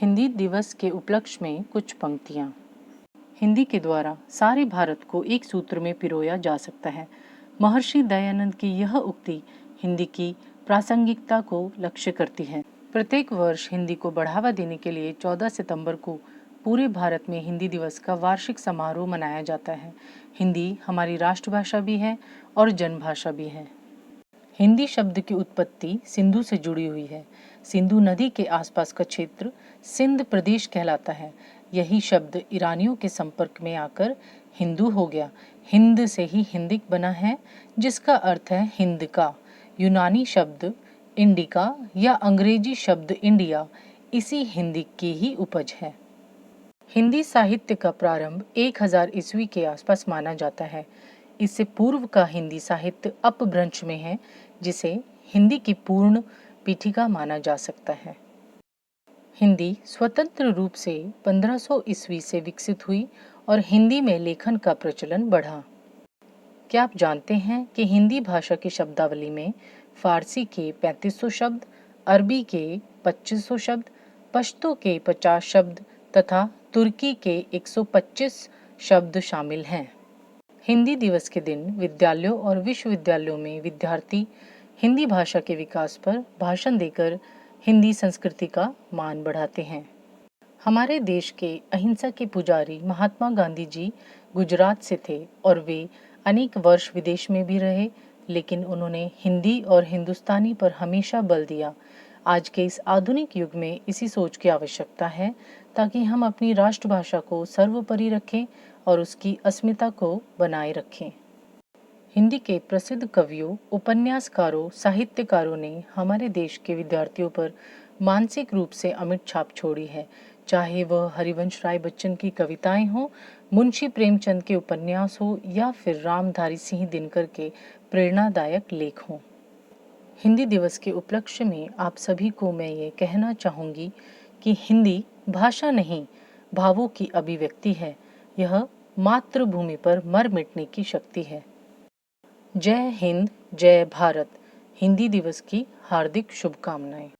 हिंदी दिवस के उपलक्ष्य में कुछ पंक्तियाँ। हिंदी के द्वारा सारे भारत को एक सूत्र में पिरोया जा सकता है। महर्षि दयानंद की यह उक्ति हिंदी की प्रासंगिकता को लक्ष्य करती है। प्रत्येक वर्ष हिंदी को बढ़ावा देने के लिए 14 सितंबर को पूरे भारत में हिंदी दिवस का वार्षिक समारोह मनाया जाता है। हिंदी हमारी राष्ट्रभाषा भी है और जनभाषा भी है। हिंदी शब्द की उत्पत्ति सिंधु से जुड़ी हुई है। सिंधु नदी के आसपास का क्षेत्र सिंध प्रदेश कहलाता है। यही शब्द ईरानियों के संपर्क में आकर हिंदू हो गया। हिंद से ही हिंदिक बना है, जिसका अर्थ है हिंद का। यूनानी शब्द इंडिका या अंग्रेजी शब्द इंडिया इसी हिंदी की ही उपज है। हिंदी साहित्य का प्रारंभ 1000 ईस्वी के आसपास माना जाता है। इससे पूर्व का हिंदी साहित्य अपभ्रंश में है, जिसे हिंदी की पूर्ण पीठिका माना जा सकता है। हिंदी स्वतंत्र रूप से 1500 ईस्वी से विकसित हुई और हिंदी में लेखन का प्रचलन बढ़ा। क्या आप जानते हैं कि हिंदी भाषा की शब्दावली में फारसी के 3500 शब्द, अरबी के 2500 शब्द, पश्तो के 50 शब्द तथा तुर्की के 125 शब्द शामिल हैं। हिंदी दिवस के दिन विद्यालयों और विश्वविद्यालयों में विद्यार्थी हिंदी भाषा के विकास पर भाषण देकर हिंदी संस्कृति का मान बढ़ाते हैं। हमारे देश के अहिंसा के पुजारी महात्मा गांधी जी गुजरात से थे और वे अनेक वर्ष विदेश में भी रहे, लेकिन उन्होंने हिंदी और हिंदुस्तानी पर हमेशा बल दिया। आज के इस आधुनिक युग में इसी सोच की आवश्यकता है, ताकि हम अपनी राष्ट्रभाषा को सर्वोपरि रखें और उसकी अस्मिता को बनाए रखें। हिंदी के प्रसिद्ध कवियों, उपन्यासकारों, साहित्यकारों ने हमारे देश के विद्यार्थियों पर मानसिक रूप से अमिट छाप छोड़ी है। चाहे वह हरिवंश राय बच्चन की कविताएं हों, मुंशी प्रेमचंद के उपन्यास हो या फिर रामधारी सिंह दिनकर के प्रेरणादायक लेख हों। हिंदी दिवस के उपलक्ष्य में आप सभी को मैं ये कहना चाहूँगी कि हिंदी भाषा नहीं, भावों की अभिव्यक्ति है। यह मातृभूमि पर मर मिटने की शक्ति है। जय हिंद, जय भारत। हिंदी दिवस की हार्दिक शुभकामनाएं।